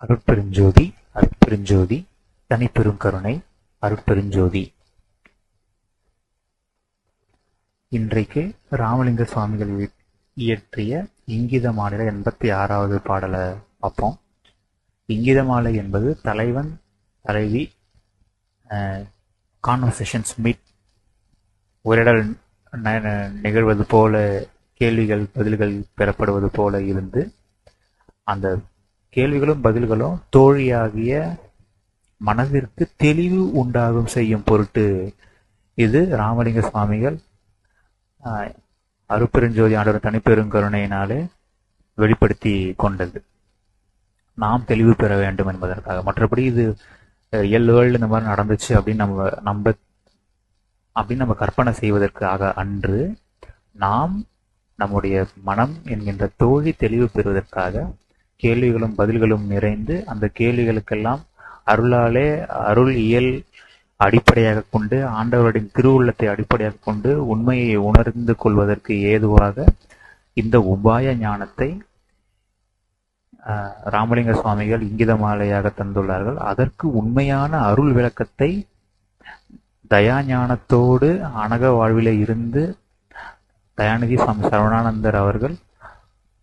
அருட்பெருஞ்சோதி அருட்பெருஞ்சோதி தனிப்பெருங்கருணை அருட்பெருஞ்சோதி. இன்றைக்கு ராமலிங்க சுவாமிகள் இயற்றிய இங்கிதமாலை 86வது பாடலை பார்ப்போம். இங்கிதமாலை என்பது தலைவன் தலைவி கான்வர்சேஷன்ஸ் மீட் உரையாடல் நிகழ்வது போல, கேள்விகள் பதில்கள் பெறப்படுவது போல இருந்து அந்த கேள்விகளும் பதில்களும் தோழியாகிய மனதிற்கு தெளிவு உண்டாகும் செய்யும் பொருட்டு இது ராமலிங்க சுவாமிகள் அருட்பெருஞ்சோதி ஆண்டவர் தனிப்பெருங்கருணையினாலே வெளிப்படுத்தி கொண்டது. நாம் தெளிவு பெற வேண்டும் என்பதற்காக. மற்றபடி இது ரியல் வேர்ல்டு இந்த மாதிரி நடந்துச்சு அப்படின்னு நம்ம கற்பனை செய்வதற்காக அன்று, நாம் நம்முடைய மனம் என்கின்ற தோழி தெளிவு பெறுவதற்காக கேள்விகளும் பதில்களும் நிறைந்து அந்த கேள்விகளுக்கெல்லாம் அருளாலே அருள் இயல் அடிப்படையாக கொண்டு ஆண்டவருடைய திருவுள்ளத்தை அடிப்படையாக கொண்டு உண்மையை உணர்ந்து கொள்வதற்கு ஏதுவாக இந்த உபாய ஞானத்தை ராமலிங்க சுவாமிகள் இங்கிதமாலையாக தந்துள்ளார்கள். அதற்கு உண்மையான அருள் விளக்கத்தை தயாஞானத்தோடு அனக வாழ்விலே இருந்து தயாநிதி சுவாமி சரவணானந்தர் அவர்கள்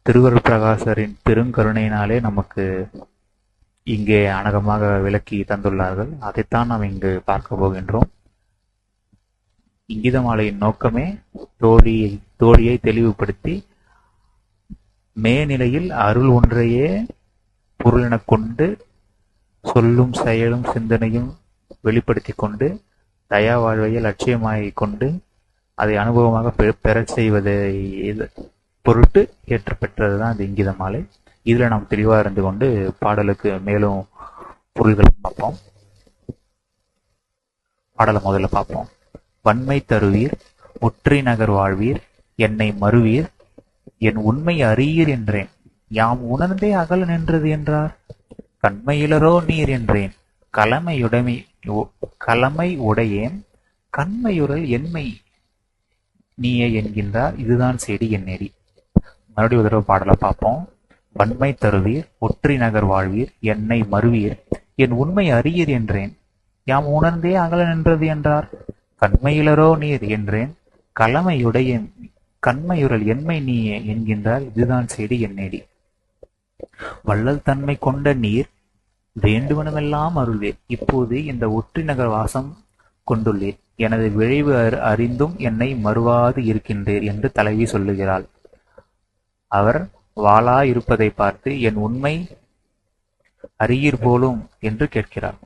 திருவருட் பிரகாசரின் பெருங்கருணையினாலே நமக்கு இங்கே அனகமாக விளக்கி தந்துள்ளார்கள். அதைத்தான் நாம் இங்கு பார்க்க போகின்றோம். இங்கிதமாலையின் நோக்கமே தோழியை தெளிவுபடுத்தி மேநிலையில் அருள் ஒன்றையே பொருளென கொண்டு சொல்லும் செயலும் சிந்தனையும் வெளிப்படுத்தி கொண்டு தயா வாழ்வையை லட்சியமாகி கொண்டு அதை அனுபவமாக பெற செய்வதை பொருட்டு ஏற்ற பெற்றதுதான் இந்த இங்கிதமாலை. இதுல நாம் தெளிவாக இருந்து கொண்டு பாடலுக்கு மேலும் பொருள்களை பார்ப்போம். பாடலை முதல்ல பார்ப்போம். வன்மை தருவீர், ஒற்றை நகர் வாழ்வீர், என்னை மறுவீர், என் உண்மை அறியீர் என்றேன், யாம் உணர்ந்தே அகல நின்றது என்றார். கண்மையிலரோ நீர் என்றேன், கலமை உடையேன், கண்மையுறல் என்மை நீயே என்கின்றார். இதுதான் செடி என் நெறி. மறுபடியும் ஒரு தடவை பாடலை பார்ப்போம். வன்மை தருவீர், ஒற்றை நகர் வாழ்வீர், என்னை மறுவீர், என் உண்மை அறியீர் என்றேன், யாம் உணர்ந்தே அகல நின்றது என்றார். கண்மையிலரோ நீர் என்றேன், கலமையுடைய கண்மையுறல் என்மை நீயே என்கின்றார். இதுதான் செடி என் நெறி. வள்ளல் தன்மை கொண்ட நீர் வேண்டுவனமெல்லாம் அருள்வேர், இப்போது இந்த ஒற்றை நகர் வாசம் கொண்டுள்ளேர், எனது விளைவு அறிந்தும் என்னை மறுவாது இருக்கின்றேர் என்று தலைவி சொல்லுகிறாள். அவர் வாளா இருப்பதை பார்த்து என் உண்மை அறியீர் போலும் என்று கேட்கிறார்.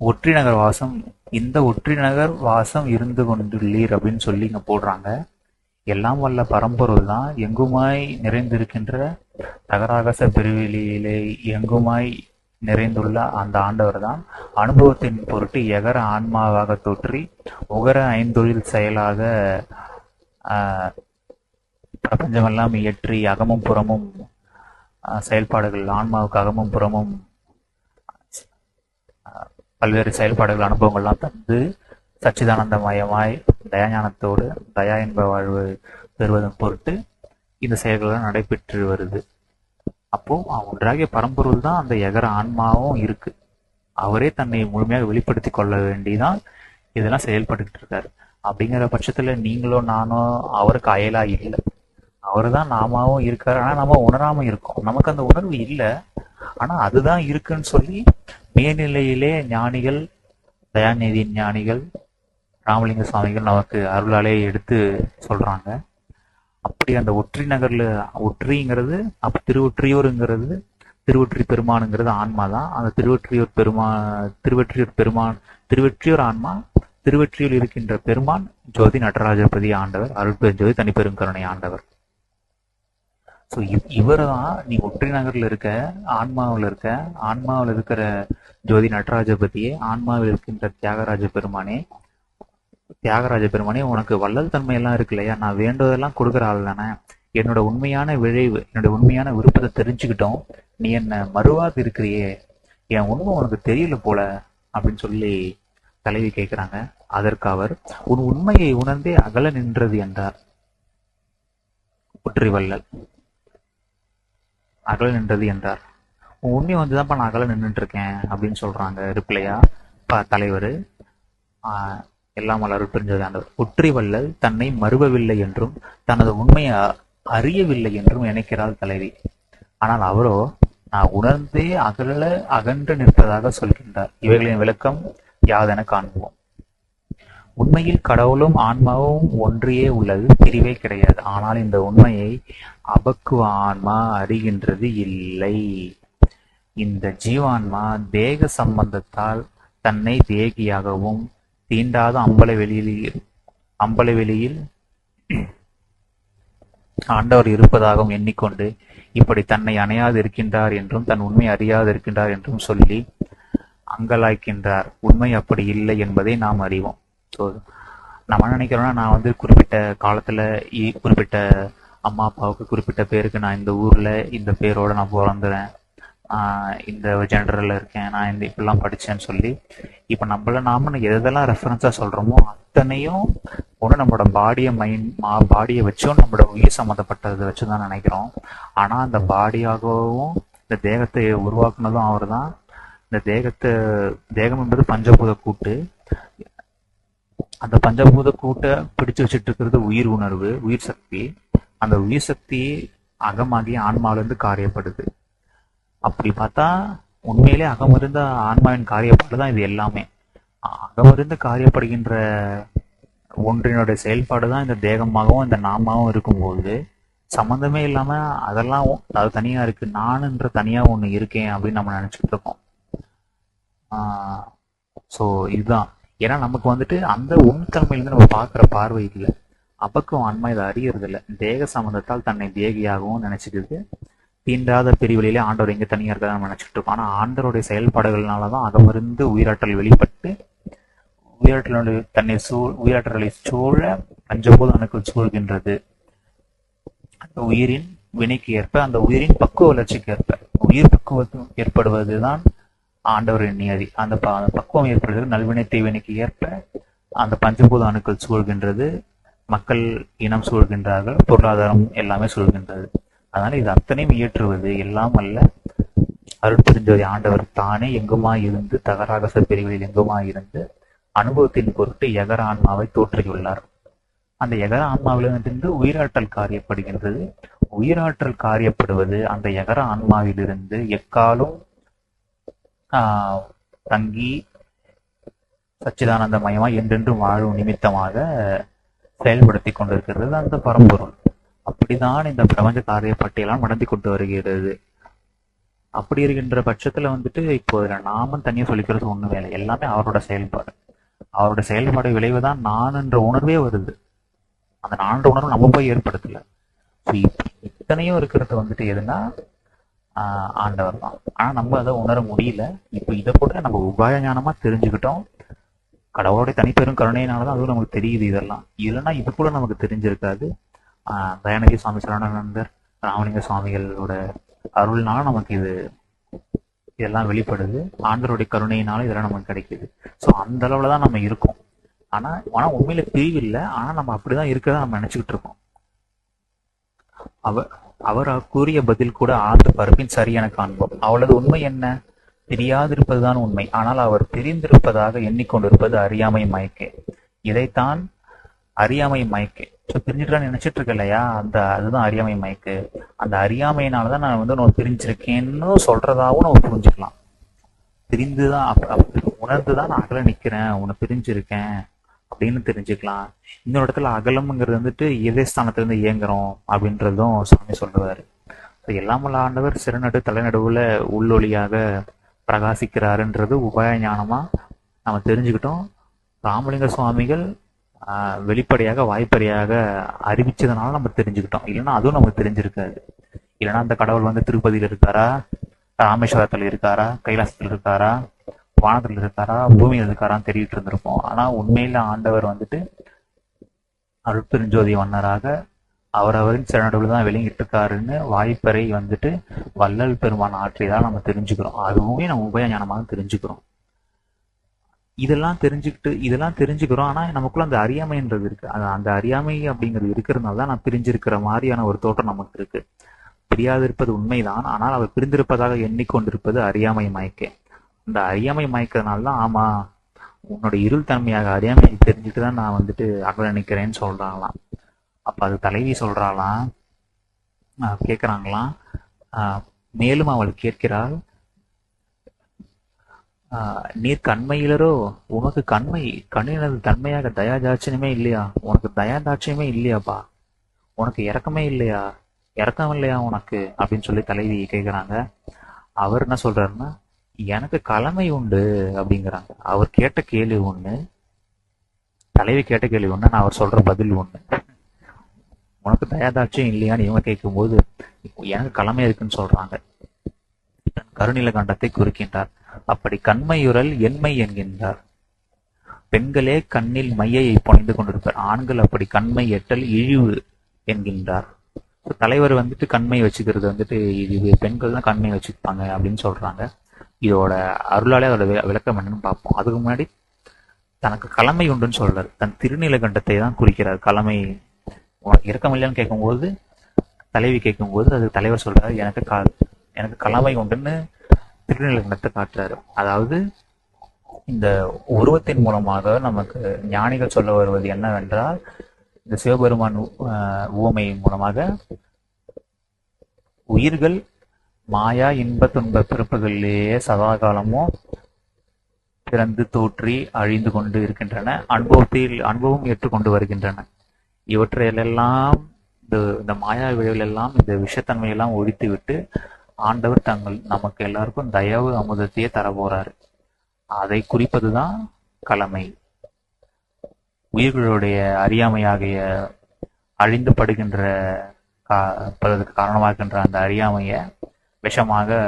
ஒற்றிநகர் வாசம், இந்த ஒற்றிநகர் வாசம் இருந்து கொண்டுள்ளீர் அப்படின்னு சொல்லி இங்க போடுறாங்க. எல்லாம் வல்ல பரம்பொருள் தான் எங்குமாய் நிறைந்திருக்கின்ற தகராகச பெருவெளியிலே எங்குமாய் நிறைந்துள்ள அந்த ஆண்டவர் தான் அனுபவத்தின் பொருட்டு எகர ஆன்மாவாக தோற்றி உகர ஐந்தொழில் செயலாக பிரபஞ்சமெல்லாம் இயற்றி அகமும் புறமும் செயல்பாடுகள், ஆன்மாவுக்கு அகமும் புறமும் பல்வேறு செயல்பாடுகள் அனுபவங்கள்லாம் தந்து சச்சிதானந்தமயமாய் தயாஞானத்தோடு தயா என்ப வாழ்வு பெறுவதன் பொருட்டு இந்த செயல்கள் நடைபெற்று வருது. அப்போ ஒன்றாகிய பரம்பொருள் தான் அந்த எகர ஆன்மாவும் இருக்கு. அவரே தன்னை முழுமையாக வெளிப்படுத்தி கொள்ள வேண்டிதான் இதெல்லாம் செயல்பட்டுக்கிட்டு இருக்காரு. அப்படிங்கிற பட்சத்துல நீங்களோ நானோ அவருக்கு அயலா இல்லை. அவரு தான் நாமாவும் இருக்காரு. ஆனா நம்ம உணராம இருக்கோம். நமக்கு அந்த உணர்வு இல்லை, ஆனா அதுதான் இருக்குன்னு சொல்லி மேல்நிலையிலே ஞானிகள், தயாநிதி ஞானிகள், ராமலிங்க சுவாமிகள் நமக்கு அருளாலே எடுத்து சொல்றாங்க. அப்படி அந்த ஒற்றி நகர்ல ஒற்றிங்கிறது அப்ப திருவொற்றியூருங்கிறது திருவொற்றி பெருமானுங்கிறது ஆன்மா தான். அந்த திருவொற்றியூர் ஆன்மா, திருவொற்றியூர் இருக்கின்ற பெருமான் ஜோதி நடராஜபதி ஆண்டவர், அருட்பெருஞ்சோதி தனிப்பெருங்கருணை ஆண்டவர். ஸோ இவரை தான் நீ ஒற்றை நகர்ல இருக்க, ஆன்மாவில் இருக்கிற ஜோதி நடராஜபதியே, ஆன்மாவில் இருக்கின்ற தியாகராஜ பெருமானே உனக்கு வள்ளல் தன்மை எல்லாம் இருக்கு இல்லையா, நான் வேண்டதெல்லாம் கொடுக்குற ஆள் தானே, என்னோட உண்மையான விளைவு, என்னோட உண்மையான விருப்பத்தை தெரிஞ்சுக்கிட்டோம், நீ என்ன மறுவாது இருக்கிறியே, என் உண்மை உனக்கு தெரியல போல அப்படின்னு சொல்லி தலைவி கேட்கிறாங்க. அதற்கு அவர் உன் உண்மையை உணர்ந்தே அகல நின்றது என்றார். ஒற்றி வள்ளல் அகல நின்றது என்றார். உன் உண்மை வந்துதான்ப்பா நான் அகல நின்றுட்டு இருக்கேன் அப்படின்னு சொல்றாங்க ரிப்ளையா தலைவர். எல்லாம் வல்ல அருட்பெருஞ்சோதி ஆண்டவர். ஒற்றி வள்ளல் தன்னை மறுவவில்லை என்றும் தனது உண்மையை அறியவில்லை என்றும் நினைக்கிறாள் தலைவி. ஆனால் அவரோ நான் உணர்ந்தே அகன்று நிற்பதாக சொல்கின்றார். இவைகளின் விளக்கம் யாதென காண்போம். உண்மையில் கடவுளும் ஆன்மாவும் ஒன்றியே உள்ளது, பிரிவே கிடையாது. ஆனால் இந்த உண்மையை அபக்குவ ஆன்மா அறிகின்றது இல்லை. இந்த ஜீவான்மா தேக சம்பந்தத்தால் தன்னை தேகியாகவும் தீண்டாத அம்பல வெளியில் ஆண்டவர் இருப்பதாகவும் எண்ணிக்கொண்டு இப்படி தன்னை அணையாது இருக்கின்றார் என்றும் தன் உண்மை அறியாது இருக்கின்றார் என்றும் சொல்லி அங்கலாய்க்கின்றார். உண்மை அப்படி இல்லை என்பதை நாம் அறிவோம். ஸோ நம்ம என்ன நினைக்கிறோம்னா, நான் வந்து குறிப்பிட்ட காலத்துல குறிப்பிட்ட அம்மா அப்பாவுக்கு குறிப்பிட்ட பேருக்கு நான் இந்த ஊர்ல இந்த பேரோட நான் பிறந்துறேன், இந்த ஜெண்டரில் இருக்கேன், நான் இந்த இப்படிலாம் படித்தேன்னு சொல்லி இப்போ நாம எதெல்லாம் ரெஃபரன்ஸாக சொல்கிறோமோ அத்தனையும் ஒன்று நம்மளோட பாடியை வச்சும் நம்மளோட உயிர் சம்மந்தப்பட்டதை வச்சு தான் நினைக்கிறோம். ஆனால் அந்த பாடியாகவும் இந்த தேகத்தை உருவாக்குனதும் அவர் தான். இந்த தேகம் என்பது பஞ்சபூத கூட்டு. அந்த பஞ்சபூத கூட்டை பிடிச்சு வச்சுட்டு இருக்கிறது உயிர் உணர்வு, உயிர் சக்தி. அந்த உயிர் சக்தி அகமாகி ஆன்மாவிலிருந்து காரியப்படுது. அப்படி பார்த்தா உண்மையிலே அகமிருந்த ஆன்மாவின் காரியப்பாடு தான் இது எல்லாமே. அகமிருந்து காரியப்படுகின்ற ஒன்றினுடைய செயல்பாடு தான் இந்த தேகமாகவும் இந்த நாமாவும் இருக்கும்போது சம்மந்தமே இல்லாம அதெல்லாம் அது தனியா இருக்கு, நானுன்ற தனியா ஒண்ணு இருக்கேன் அப்படின்னு நம்ம நினைச்சுட்டு இருக்கோம். ஸோ இதுதான். ஏன்னா நமக்கு வந்துட்டு அந்த உண்மைத்தன்மையிலிருந்து நம்ம பார்க்குற பார்வை இல்லை. அப்பக்கும் ஆன்மா இதை அறியறது இல்லை. தேக சம்பந்தத்தால் தன்னை தேகியாகவும் நினைச்சுக்குது. தீண்டாத பிரிவெளியிலே ஆண்டவர் எங்க தனியா இருக்கா நம்ம நினைச்சிட்டு இருக்கோம். ஆனா ஆண்டவருடைய செயல்பாடுகள்னாலதான் அகமிருந்து உயிராற்றல் வெளிப்பட்டு உயிராற்றலை சூழ பஞ்சபூத அணுக்கள் சூழ்கின்றது. அந்த உயிரின் வினைக்கு ஏற்ப, அந்த உயிரின் பக்குவ வளர்ச்சிக்கு ஏற்ப, உயிர் பக்குவம் ஏற்படுவதுதான் ஆண்டவரின் நியதி. அந்த பக்குவம் ஏற்படுவது நல்வினை தீவினைக்கு ஏற்ப அந்த பஞ்சபூத அணுக்கள் சூழ்கின்றது. மக்கள் இனம் சூழ்கின்றார்கள், பொருளாதாரம் எல்லாமே சூழ்கின்றது. அதனால இது அத்தனையும் இயற்றுவது எல்லாம் அல்ல அருட்பெருஞ்சோதி ஆண்டவர் தானே எங்குமாய் இருந்து தகராகச பிரிவுகளில் எங்குமாய் இருந்து அனுபவத்தின் பொருட்டு எகர ஆன்மாவை தோற்றியுள்ளார். அந்த எகர ஆன்மாவிலிருந்து உயிராற்றல் காரியப்படுகின்றது. உயிராற்றல் காரியப்படுவது அந்த எகர ஆன்மாவிலிருந்து எக்காலும் தங்கி சச்சிதானந்தமயமாய் என்றென்றும் வாழும் நிமித்தமாக செயல்படுத்தி கொண்டிருக்கிறது அந்த பரம்பொருள். அப்படிதான் இந்த பிரபஞ்ச காரியப்பட்டியெல்லாம் நடத்தி கொண்டு வருகிறது. அப்படி இருக்கின்ற பட்சத்துல வந்துட்டு இப்போ நாம தனியா சொல்லிக்கிறது ஒண்ணு வேலை, எல்லாமே அவரோட செயல்பாடு. அவரோட செயல்பாடு விளைவுதான் நான் என்ற உணர்வே வருது. அந்த நான் உணர்வு நம்ம போய் ஏற்படுத்தல. இத்தனையும் இருக்கிறது வந்துட்டு எதுனா ஆண்டவர் தான். ஆனா நம்ம அதை உணர முடியல. இப்ப இதை கூட நம்ம உபாய ஞானமா தெரிஞ்சுக்கிட்டோம். கடவுளுடைய தனிப்பெரும் கருணையினாலதான் அதுவும் நமக்கு தெரியுது. இதெல்லாம் இல்லைன்னா இது கூட நமக்கு தெரிஞ்சிருக்காது. தயாநிதி சுவாமி, சரவணானந்தர், ராமலிங்க சுவாமிகளோட அருள்னால நமக்கு இதெல்லாம் வெளிப்படுது. ஆண்டவருடைய கருணையினால இதெல்லாம் நமக்கு கிடைக்குது. ஸோ அந்த அளவுல தான் நம்ம இருக்கோம். ஆனா உண்மையில பிரிவு இல்லை. ஆனா நம்ம அப்படிதான் இருக்கிறதா நம்ம நினைச்சுக்கிட்டு இருக்கோம். அவர் கூறிய பதில் கூட ஆழ்ந்த பருப்பின் சரியான காண்போம். அவளது உண்மை என்ன? தெரியாதிருப்பதுதான் உண்மை. ஆனால் அவர் பிரிந்திருப்பதாக எண்ணிக்கொண்டிருப்பது அறியாமை மயக்கே. இதைத்தான் அறியாமை மயக்கே. பிரிஞ்சுட்டு நினைச்சிட்டு இருக்க இல்லையா, அதுதான் அறியாமை மயக்கு. அந்த அறியாமையினாலதான் நான் நான் பிரிஞ்சிருக்கேன்னு சொல்றதாவும் நம்ம புரிஞ்சுக்கலாம். பிரிந்துதான் உணர்ந்துதான் நான் அகல நிக்கிறேன், உன்னை பிரிஞ்சிருக்கேன் அப்படின்னு தெரிஞ்சுக்கலாம். இன்னொரு இடத்துல அகலம்ங்கிறது வந்துட்டு இதயஸ்தானத்திலிருந்து இயங்குறோம் அப்படின்றதும் சாமி சொல்றாரு. எல்லாமல்ல ஆண்டவர் சிறுநடு தலைநடுவுல உள்ளொளியாக பிரகாசிக்கிறாருன்றது உபாய ஞானமா நம்ம தெரிஞ்சுக்கிட்டோம். ராமலிங்க சுவாமிகள் வெளிப்படையாக வாய்ப்பறையாக அறிவிச்சதுனால நம்ம தெரிஞ்சுக்கிட்டோம். இல்லைன்னா அதுவும் நமக்கு தெரிஞ்சிருக்காது. இல்லைன்னா அந்த கடவுள் திருப்பதியில் இருக்காரா, ராமேஸ்வரத்துல இருக்காரா, கைலாசத்துல இருக்காரா, வானத்துல இருக்காரா, பூமியில் இருக்காரான்னு தெரிவிட்டு இருந்திருப்போம். ஆனா உண்மையில ஆண்டவர் அருட்பெருஞ்சோதி வண்ணராக அவரவரின் சிறநடுவில் தான் விளங்கிட்டு இருக்காருன்னு வாய்ப்பறை வள்ளல் பெருமான் ஆற்றியதான் நம்ம தெரிஞ்சுக்கிறோம். அதுவுமே நம்ம உபய ஞானமாக தெரிஞ்சுக்கிறோம். இதெல்லாம் தெரிஞ்சுக்கிறோம். ஆனா நமக்குள்ள அந்த அறியாமைன்றது இருக்கு. அந்த அறியாமை அப்படிங்கிறது இருக்கிறதுனால தான் நான் பிரிஞ்சிருக்கிற மாதிரியான ஒரு தோற்றம் நமக்கு இருக்கு. பிரியாதிருப்பது உண்மைதான், ஆனால் அவர் பிரிந்திருப்பதாக எண்ணிக்கொண்டிருப்பது அறியாமை மயக்க. இந்த அறியாமை மயக்கிறதுனால தான், ஆமா உன்னோட இருள் தன்மையாக அறியாமை தெரிஞ்சுட்டு தான் நான் வந்துட்டு அகல நிக்கிறேன்னு சொல்றாங்களாம். அப்ப அது தலைவி சொல்றாளாம், கேட்கிறாங்களாம். மேலும் அவள் கேட்கிறாள், நீர் கண்மையிலரோ, உனக்கு கண்ணினது தன்மையாக தயாதாட்சியமே இல்லையா? உனக்கு தயாதாட்சியமே இல்லையாப்பா? உனக்கு இறக்கமே இல்லையா? இறக்கம் இல்லையா உனக்கு அப்படின்னு சொல்லி தலைவி கேட்குறாங்க. அவர் என்ன சொல்றாருன்னா, எனக்கு கடமை உண்டு அப்படிங்கிறாங்க. அவர் கேட்ட கேள்வி ஒண்ணு, தலைவி கேட்ட கேள்வி ஒண்ணு, நான் அவர் சொல்ற பதில் ஒண்ணு. உனக்கு தயாதாட்சியம் இல்லையான்னு இவங்க கேட்கும்போது எனக்கு கடமை இருக்குன்னு சொல்றாங்க. கருநிலகண்டத்தை குறிக்கின்றார். அப்படி கண்மையுறல் என்மை என்கின்றார். பெண்களே கண்ணில் மையை புனைந்து கொண்டிருப்பார், ஆண்கள் அப்படி கண்மை எட்டல் இழிவு என்கின்றார். தலைவர் வந்துட்டு கண்மை வச்சுக்கிறது வந்துட்டு இழிவு, பெண்கள் தான் கண்மை வச்சுப்பாங்க அப்படின்னு சொல்றாங்க. இதோட அருளாலே அதோட விளக்கம் என்னன்னு பார்ப்போம். அதுக்கு முன்னாடி தனக்கு கடமை உண்டுன்னு சொல்றாரு. தன் திருநீலகண்டத்தை தான் குறிக்கிறார். கடமை இறக்கம் இல்லையான்னு கேட்கும்போது, தலைவி கேட்கும்போது அது தலைவர் சொல்றாரு, எனக்கு கடமை உண்டுன்னு திருநீலகண்டத்தை காட்டுறாரு. அதாவது இந்த உருவத்தின் மூலமாக நமக்கு ஞானிகள் சொல்ல வருவது என்னவென்றால், இந்த சிவபெருமான் உவமை மூலமாக உயிர்கள் மாயா இன்ப துன்ப பிறப்புகளிலேயே சதாகாலமும் பிறந்து தோற்றி அழிந்து கொண்டு இருக்கின்றன, அனுபவம் ஏற்றுக்கொண்டு வருகின்றன. இவற்றையெல்லாம் இந்த மாயா விளைவுகளெல்லாம் இந்த விஷத்தன்மையெல்லாம் ஒழித்து விட்டு ஆண்டவர் நமக்கு எல்லாருக்கும் தயவு அமுதத்தையே தர போறாரு. அதை குறிப்பதுதான் கடமை. உயிர்களுடைய அறியாமையாகிய அழிந்து படுகின்ற காரணமாகின்ற அந்த அறியாமைய விஷமாக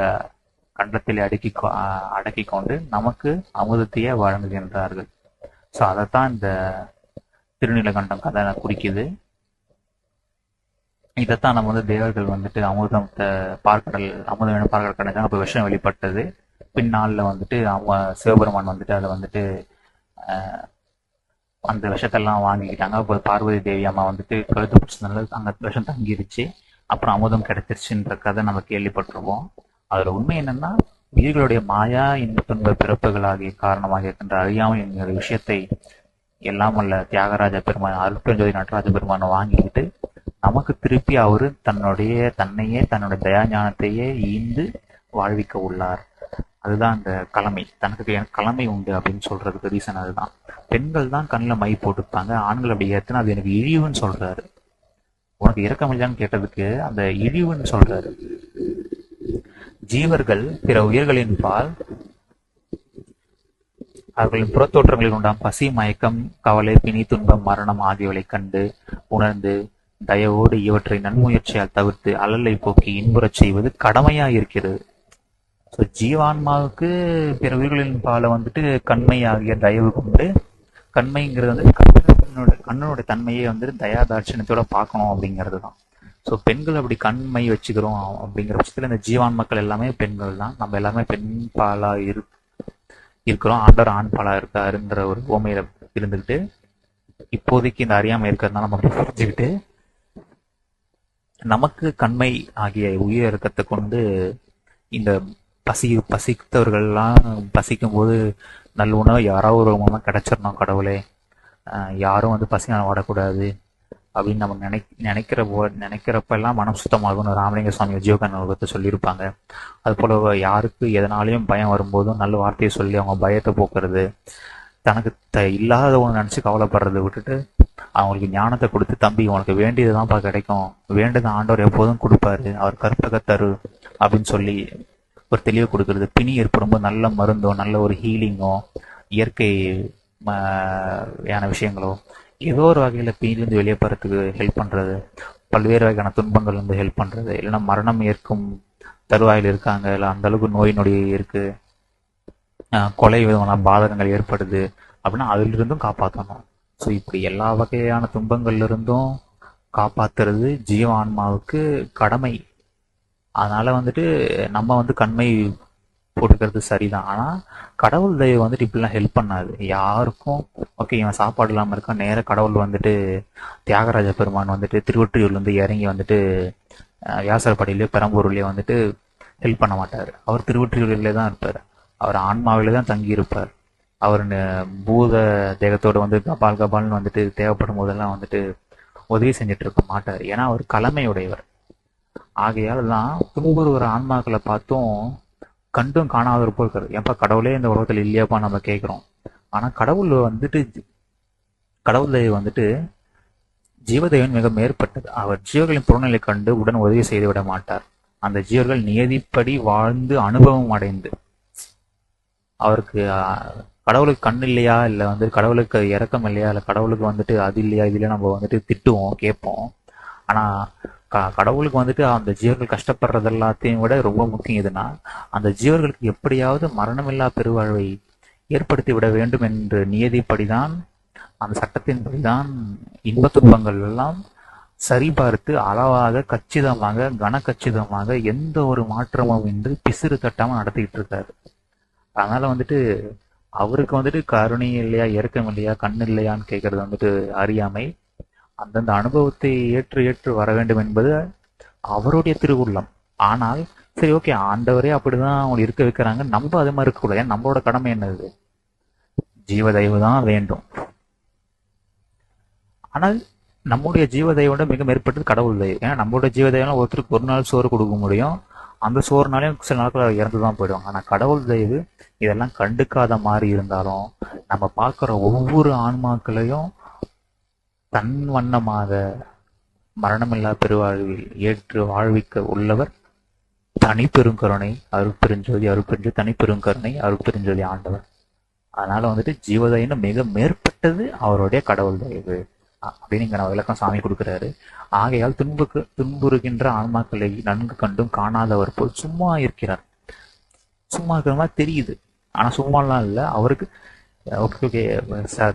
கண்டத்தில் அடக்கி கொண்டு நமக்கு அமுதத்தையே வழங்குகின்றார்கள். ஸோ அதைத்தான் இந்த திருநீலகண்டம் கதை குறிக்குது. இதைத்தான் நம்ம தேவர்கள் வந்துட்டு அமுதத்தை அமுதம் வேணும் பார்க்கடல் கடைஞ்சாங்க. அப்போ விஷம் வெளிப்பட்டது. பின்னாளில் வந்துட்டு அவங்க சிவபெருமான் வந்துட்டு அதை வந்துட்டு அந்த விஷத்தெல்லாம் வாங்கிக்கிட்டாங்க. அப்போ பார்வதி தேவி அம்மா வந்துட்டு கழுத்து பிடிச்சதுனால அங்கே விஷம் தங்கிருச்சு. அப்புறம் அமுதம் கிடைச்சிருச்சுன்ற கதை நம்ம கேள்விப்பட்டிருப்போம். அதுல உண்மை என்னன்னா, உயிர்களுடைய மாயா இன்ப துன்ப பிறப்புகள் ஆகிய காரணமாக இருக்கின்ற அறியாமை என்கிற விஷயத்தை எல்லாம் அல்ல தியாகராஜ பெருமான், அருட்பெருஞ்சோதி நடராஜ பெருமானை வாங்கிக்கிட்டு நமக்கு திருப்பி அவரு தன்னுடைய தயாஞானத்தையே ஈந்து வாழ்விக்க உள்ளார். அதுதான் அந்த கடமை. தனக்கு கடமை உண்டு அப்படின்னு சொல்றதுக்கு ரீசன் அதுதான். பெண்கள் தான் கண்ணில் மை போட்டுப்பாங்க, ஆண்கள் அப்படி ஏத்துனா அது எனக்கு இழிவுன்னு சொல்றாரு. உனக்கு இறக்கம் இல்லையான்னு கேட்டதுக்கு அந்த இழிவுன்னு சொல்றாரு. ஜீவர்கள் பிற உயிர்களின் பால் அவர்களின் புறத்தோற்றங்களில் உண்டாம் பசி, மயக்கம், கவலை, பிணி, துன்பம், மரணம் ஆகியவளை கண்டு உணர்ந்து தயவோடு இவற்றை நன்முயற்சியால் தவிர்த்து அலலை போக்கி இன்புறச் செய்வது கடமையா இருக்கிறது. ஸோ ஜீவான்மாவுக்கு பிற உயிர்களின் பாலை வந்துட்டு கண்மை ஆகிய தயவு கொண்டு, கண்மைங்கிறது வந்து கண்ணனுடைய தன்மையை வந்துட்டு தயாதாட்சியத்தோட பார்க்கணும் அப்படிங்கிறது தான். ஸோ பெண்கள் அப்படி கண்மை வச்சுக்கிறோம் அப்படிங்கிற பட்சத்தில் இந்த ஜீவான் மக்கள் எல்லாமே பெண்கள் தான். நம்ம எல்லாமே பெண் பாலா இருக்கிறோம், ஆண்டவர் ஆண் பாலா இருக்காருன்ற ஒரு ஓமையில இருந்துக்கிட்டு இப்போதைக்கு இந்த அறியாமை இருக்கிறதுனால நம்ம அப்படி புரிஞ்சுக்கிட்டு நமக்கு கண்மை ஆகிய உயிர் இறக்கத்தை கொண்டு இந்த பசித்தவர்கள்லாம் பசிக்கும் போது நல்ல உணவு யாராவது ஒரு மூலமா கிடைச்சிடணும், கடவுளே யாரும் வந்து பசியான வாடக்கூடாது அப்படின்னு நம்ம நினைக்கிறப்ப எல்லாம் மனம் சுத்தமாகும்னு ராமலிங்க சுவாமி ஜீவகானத்தை சொல்லியிருப்பாங்க. அது போல யாருக்கு எதனாலையும் பயம் வரும்போதும் நல்ல வார்த்தையை சொல்லி அவங்க பயத்தை போக்குறது, தனக்கு இல்லாத ஒன்று நினைச்சு கவலைப்படுறதை விட்டுட்டு அவங்களுக்கு ஞானத்தை கொடுத்து, தம்பி உனக்கு வேண்டியதுதான்ப்பா கிடைக்கும், வேண்டியது ஆண்டவர் எப்போதும் கொடுப்பாரு, அவர் கற்பகத்தரு அப்படின்னு சொல்லி ஒரு தெளிவு கொடுக்கறது. பிணி ஏற்படும்போது நல்ல மருந்தோ நல்ல ஒரு ஹீலிங்கோ இயற்கையான விஷயங்களோ ஏதோ ஒரு வகையில பிணிலிருந்து வெளியே போறதுக்கு ஹெல்ப் பண்றது, பல்வேறு வகையான துன்பங்கள் வந்து ஹெல்ப் பண்றது, இல்லைன்னா மரணம் ஏற்கும் தருவாயில் இருக்காங்க, இல்லை அந்த அளவுக்கு நோய் நொடி இருக்கு, கொலை விதமான பாதகங்கள் ஏற்படுது அப்படின்னா அதுல இருந்தும் காப்பாற்றணும். ஸோ இப்படி எல்லா வகையான துன்பங்கள்ல இருந்தும் காப்பாத்துறது ஜீவான்மாவுக்கு கடமை. அதனால வந்துட்டு நம்ம வந்து கண்மை போட்டுக்கிறது சரிதான். ஆனா கடவுள் தயவு வந்துட்டு இப்படிலாம் ஹெல்ப் பண்ணாது யாருக்கும். ஓகே, இவன் சாப்பாடு இல்லாம இருக்கான், நேர கடவுள் வந்துட்டு தியாகராஜ பெருமான் வந்துட்டு திருவொற்றியூர்ல இருந்து இறங்கி வந்துட்டு வியாசர்படியிலேயோ பெரம்பூர்லேயோ வந்துட்டு ஹெல்ப் பண்ண மாட்டார். அவர் திருவொற்றியூரிலே தான் இருப்பார். அவர் ஆன்மாவிலே தான் தங்கி இருப்பார். அவர் பூத தேகத்தோடு வந்து கபால் கபால்னு வந்துட்டு தேவைப்படும் போதெல்லாம் வந்துட்டு உதவி செஞ்சுட்டு இருக்க மாட்டார். ஏன்னா அவர் கலமையுடையவர். ஆகையால் தான் துன்புறுகிற ஆன்மாக்களை பார்த்தும் கண்டும் காணாதவர் போல் இருக்காரு. ஏன்ப்பா கடவுளே இந்த உலகத்தில் இல்லையாப்பா நம்ம கேட்குறோம். ஆனால் கடவுள் வந்துட்டு ஜீவதேவன் மிக மேற்பட்டது. அவர் ஜீவர்களின் புறநிலை கண்டு உடன் உதவி செய்து விட மாட்டார். அந்த ஜீவர்கள் நியதிப்படி வாழ்ந்து அனுபவம் அடைந்து, அவருக்கு கடவுளுக்கு கண் இல்லையா, இல்லை வந்து கடவுளுக்கு இறக்கம் இல்லையா, இல்லை கடவுளுக்கு வந்துட்டு அது இல்லையா, இதுல நம்ம வந்துட்டு திட்டுவோம், கேட்போம். ஆனா கடவுளுக்கு வந்துட்டு அந்த ஜீவர்கள் கஷ்டப்படுறது எல்லாத்தையும் விட ரொம்ப முக்கியம் எதுனா, அந்த ஜீவர்களுக்கு எப்படியாவது மரணமில்லா பெருவாழ்வை ஏற்படுத்தி விட வேண்டும் என்று நியதிப்படிதான், அந்த சட்டத்தின்படிதான் இன்பத் துன்பங்கள் எல்லாம் சரிபார்த்து அளவாக கச்சிதமாக கனக்கச்சிதமாக எந்த ஒரு மாற்றமும் இன்றி பிசிறு தட்டாம நடத்திக்கிட்டு இருக்காரு. அதனால வந்துட்டு அவருக்கு வந்துட்டு கருணை இல்லையா, இறக்கம் இல்லையா, கண் இல்லையான்னு கேட்கறது வந்துட்டு அறியாமை. அந்தந்த அனுபவத்தை ஏற்று ஏற்று வர வேண்டும் என்பது அவருடைய திருவுள்ளம். ஆனால் சரி, ஓகே, ஆண்டவரே அப்படிதான் அவங்க இருக்க வைக்கிறாங்க, நம்ம அதே மாதிரி இருக்கக்கூடாது. ஏன்னா நம்மளோட கடமை என்னது? ஜீவதயவு தான் வேண்டும். ஆனால் நம்முடைய ஜீவதயவோட மிக மேற்பட்டது கடவுள் தயவு. ஏன்னா நம்மளோட ஜீவதயம்லாம் ஒருத்தருக்கு ஒரு நாள் சோறு கொடுக்க முடியும், அந்த சோறுனாலையும் சில நாட்கள் இறந்துதான் போயிடுவாங்க. ஆனா கடவுள் தயவு இதெல்லாம் கண்டுக்காத மாதிரி இருந்தாலும் நம்ம பார்க்குற ஒவ்வொரு ஆன்மாக்களையும் தன் வண்ணமாக மரணமில்லா பெருவாழ்வில் ஏற்று வாழ்விக்க உள்ளவர் தனிப்பெருங்கருணை அருட்பெருஞ்சோதி. அருட்பெருஞ்சோதி தனிப்பெருங்கருணை அருட்பெருஞ்சோதி ஆண்டவர். அதனால வந்துட்டு ஜீவதயன்னு மிக மேற்பட்டது அவருடைய கடவுள் தயவு அப்படின்னு இங்க நம்ம விளக்கம் சாமி கொடுக்குறாரு. ஆகையால் துன்புறுகின்ற ஆன்மாக்களை நன்கு கண்டும் காணாதவர் போல் சும்மா இருக்கிறார். சும்மா இருக்கிற மாதிரி தெரியுது, ஆனா சும்மாலாம் இல்லை. அவருக்கு ஓகே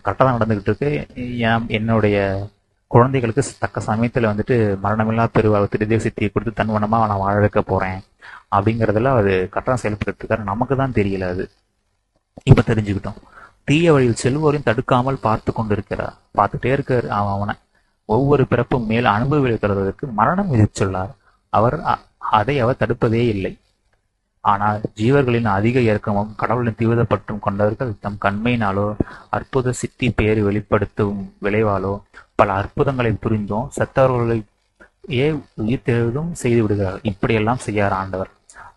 கரெக்டாக தான் நடந்துகிட்டு இருக்கு. என்னுடைய குழந்தைகளுக்கு தக்க சமயத்துல வந்துட்டு மரணமில்லா பெருவாழ்வு திருதேவ சித்தியை கொடுத்து தன்வனமா நான் வாழ வைக்க போறேன் அப்படிங்கறதுல அது கரெக்டாக செயல்பட்டு இருக்காரு. நமக்கு தான் தெரியல, அது இப்ப தெரிஞ்சுக்கிட்டோம். தீய வழியில் செல்வோரையும் தடுக்காமல் பார்த்துட்டே இருக்காரு. அவனை ஒவ்வொரு பிறப்பும் மேல் அனுபவிக்கிறதற்கு மரணம் விதிச்சுள்ளார். அதை அவர் தடுப்பதே இல்லை. ஆனால் ஜீவர்களின் அதிக இறக்கமும் கடவுளின் தீவிர பற்றும் கொண்டவர்கள் தம் கண்மையினாலோ அற்புத சித்தி பெயர் வெளிப்படுத்தும் விளைவாலோ பல அற்புதங்களை புரிந்தும் சத்தவர்களை உயிர் தேர்வதும் செய்து விடுகிறார். இப்படியெல்லாம் செய்யார் ஆண்டவர்.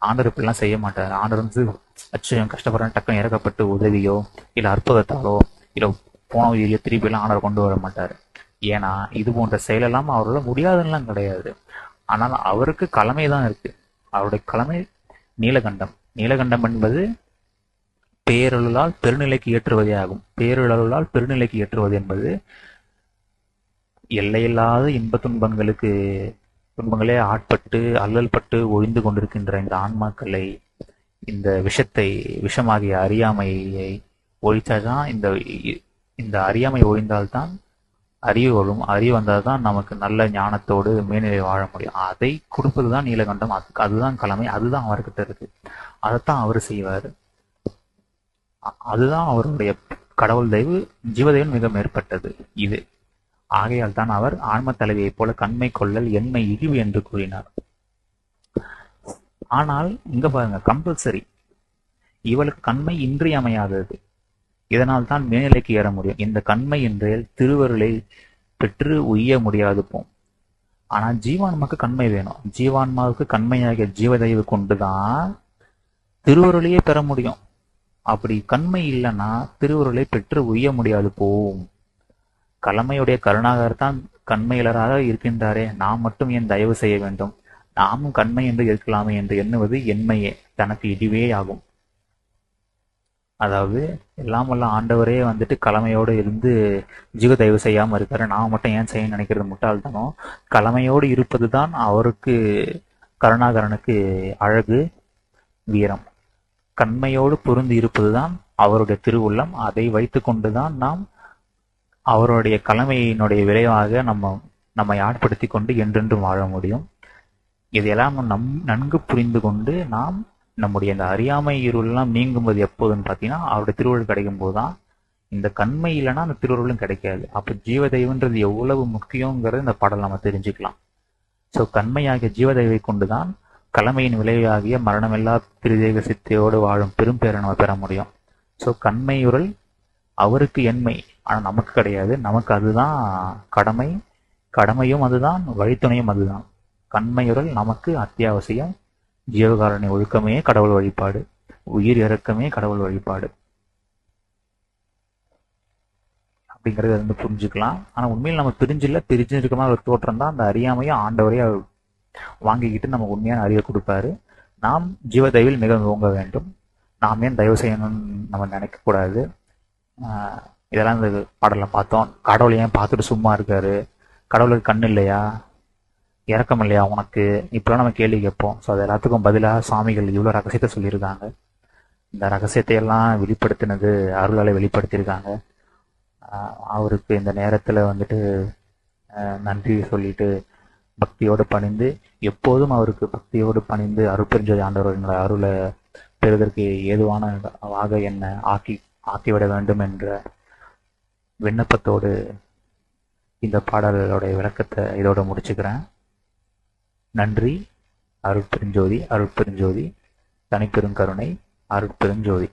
ஆண்டவர் இப்படிலாம் செய்ய மாட்டார். ஆண்டவர் வந்து அச்சயம் கஷ்டப்படுற டக்குன்னு இறக்கப்பட்டு உதவியோ இல்லை அற்புதத்தாலோ இல்லை போன உயிரியோ திருப்பி எல்லாம் ஆண்டவர் கொண்டு வர மாட்டார். ஏன்னா இது போன்ற செயலெல்லாம் அவரால் முடியாதுன்னெலாம் கிடையாது. ஆனால் அவருக்கு கடமை தான் இருக்கு. அவருடைய கடமை நீலகண்டம். நீலகண்டம் என்பது பேரருளால் பெருநிலைக்கு ஏற்றுவதே ஆகும். பேரருளால் பெருநிலைக்கு ஏற்றுவது என்பது எல்லையில்லாத இன்ப துன்பங்களே ஆட்பட்டு அல்லல் பட்டு ஒழிந்து கொண்டிருக்கின்ற இந்த ஆன்மாக்களை, இந்த விஷமாகிய அறியாமையை ஒழித்தால்தான், இந்த அறியாமை ஒழிந்தால்தான் அறிவு வரும். அறிவு வந்தால்தான் நமக்கு நல்ல ஞானத்தோடு மேல்நிலை வாழ முடியும். அதை கொடுப்பதுதான் நீலகண்டம். அதுதான் கடமை. அதுதான் அவர்கிட்ட இருக்கு. அதைத்தான் அவர் செய்வார். அதுதான் அவருடைய கடவுள் தெய்வு. ஜீவதேவன் மிக மேற்பட்டது இது. ஆகையால் தான் அவர் ஆன்ம தலைவியைப் போல கண்மை கொள்ளல் எண்மை இழிவு என்று கூறினார். ஆனால் இங்க பாருங்க, கம்பல்சரி. இவளுக்கு கண்மை இன்றியமையாதது. இதனால் தான் மேல்நிலைக்கு ஏற முடியும். இந்த கண்மை இன்றைய திருவருளை பெற்று உய்ய முடியாது போம். ஆனா ஜீவான்மாவுக்கு கண்மை வேணும். ஜீவான்மாவுக்கு கண்மையாகிய ஜீவதயவு கொண்டுதான் திருவருளையே பெற முடியும். அப்படி கண்மை இல்லைன்னா திருவருளை பெற்று உய்ய முடியாது போம். கலமையுடைய கருணாகர்தான் கண்மையிலராக இருக்கின்றாரே, நாம் மட்டும் ஏன் தயவு செய்ய வேண்டும்? நாமும் கண்மை என்று இருக்கலாமே என்று எண்ணுவது எண்மையே, தனக்கு இடிவே ஆகும். அதாவது எல்லாம் வல்ல ஆண்டவரே வந்துட்டு கலமையோடு இருந்து ஜீவ தயவு செய்யாம இருக்காரு, நான் மட்டும் ஏன் செய்ய நினைக்கிறது முட்டாள்தனம். கலமையோடு இருப்பது தான் அவருக்கு, கருணாகரனுக்கு அழகு வீரம். கண்மையோடு பொருந்து இருப்பதுதான் அவருடைய திருவுள்ளம். அதை வைத்து கொண்டுதான் நாம் அவருடைய கலமையினுடைய விளைவாக நம்மை ஆட்படுத்தி கொண்டு என்றென்றும் வாழ முடியும். இதையெல்லாம் நன்கு புரிந்து கொண்டு நாம் நம்முடைய இந்த அறியாமை இருளெல்லாம் நீங்கும்போது எப்போதுன்னு பார்த்தீங்கன்னா அவருடைய திருவுருள் கிடைக்கும் போதுதான். இந்த கண்மை இல்லைன்னா அந்த திருவுருளும் கிடைக்காது. அப்போ ஜீவதெய்வன்றது எவ்வளவு முக்கியங்கிறது இந்த பாடல் நம்ம தெரிஞ்சுக்கலாம். ஸோ கண்மையாகிய ஜீவதேவை கொண்டுதான் கலமையின் விளைவாகிய மரணமில்லா திரிதேக சித்தையோடு வாழும் பெரும் பேரை நம்ம பெற முடியும். ஸோ கண்மையுறல் அவருக்கு எண்மை, ஆனால் நமக்கு கிடையாது. நமக்கு அதுதான் கடமை, கடமையும் அதுதான், வழித்துணையும் அதுதான். கண்மையுறல் நமக்கு அத்தியாவசியம். ஜீவகாரணி ஒழுக்கமே கடவுள் வழிபாடு, உயிர் இறக்கமே கடவுள் வழிபாடு அப்படிங்கிறத வந்து புரிஞ்சுக்கலாம். ஆனால் உண்மையில் நம்ம பிரிஞ்சிருக்க மாதிரி ஒரு தோற்றம் தான். அந்த அறியாமையும் ஆண்டவரையே வாங்கிக்கிட்டு நமக்கு உண்மையான அறிவை கொடுப்பாரு. நாம் ஜீவதயவில் மிக ஓங்க வேண்டும். நாம் ஏன் தயவு செய்யணும்னு நம்ம நினைக்கக்கூடாது. இதெல்லாம் இந்த பாடலில் பார்த்தோம். கடவுளை ஏன் பார்த்துட்டு சும்மா இருக்காரு, கடவுளுக்கு கண் இல்லையா, இறக்கம் இல்லையா உனக்கு, இப்பெல்லாம் நம்ம கேள்வி கேட்போம். ஸோ அது எல்லாத்துக்கும் பதிலாக சுவாமிகள் இவ்வளோ ரகசியத்தை சொல்லியிருக்காங்க. இந்த ரகசியத்தை எல்லாம் வெளிப்படுத்தினது அருளால் வெளிப்படுத்தியிருக்காங்க. அவருக்கு இந்த நேரத்தில் வந்துட்டு நன்றி சொல்லிட்டு பக்தியோடு பணிந்து, எப்போதும் அவருக்கு பக்தியோடு பணிந்து அருட்பெருஞ்சோதி ஆண்டவர்களோட அருளை பெறுவதற்கு ஏதுவானவாக என்னை ஆக்கிவிட வேண்டும் என்ற விண்ணப்பத்தோடு இந்த பாடலோடைய விளக்கத்தை இதோட முடிச்சுக்கிறேன். நன்றி. அருட்பெருஞ்சோதி, அருட்பெருஞ்சோதி, தனிப்பெருங்கருணை, அருட்பெருஞ்சோதி.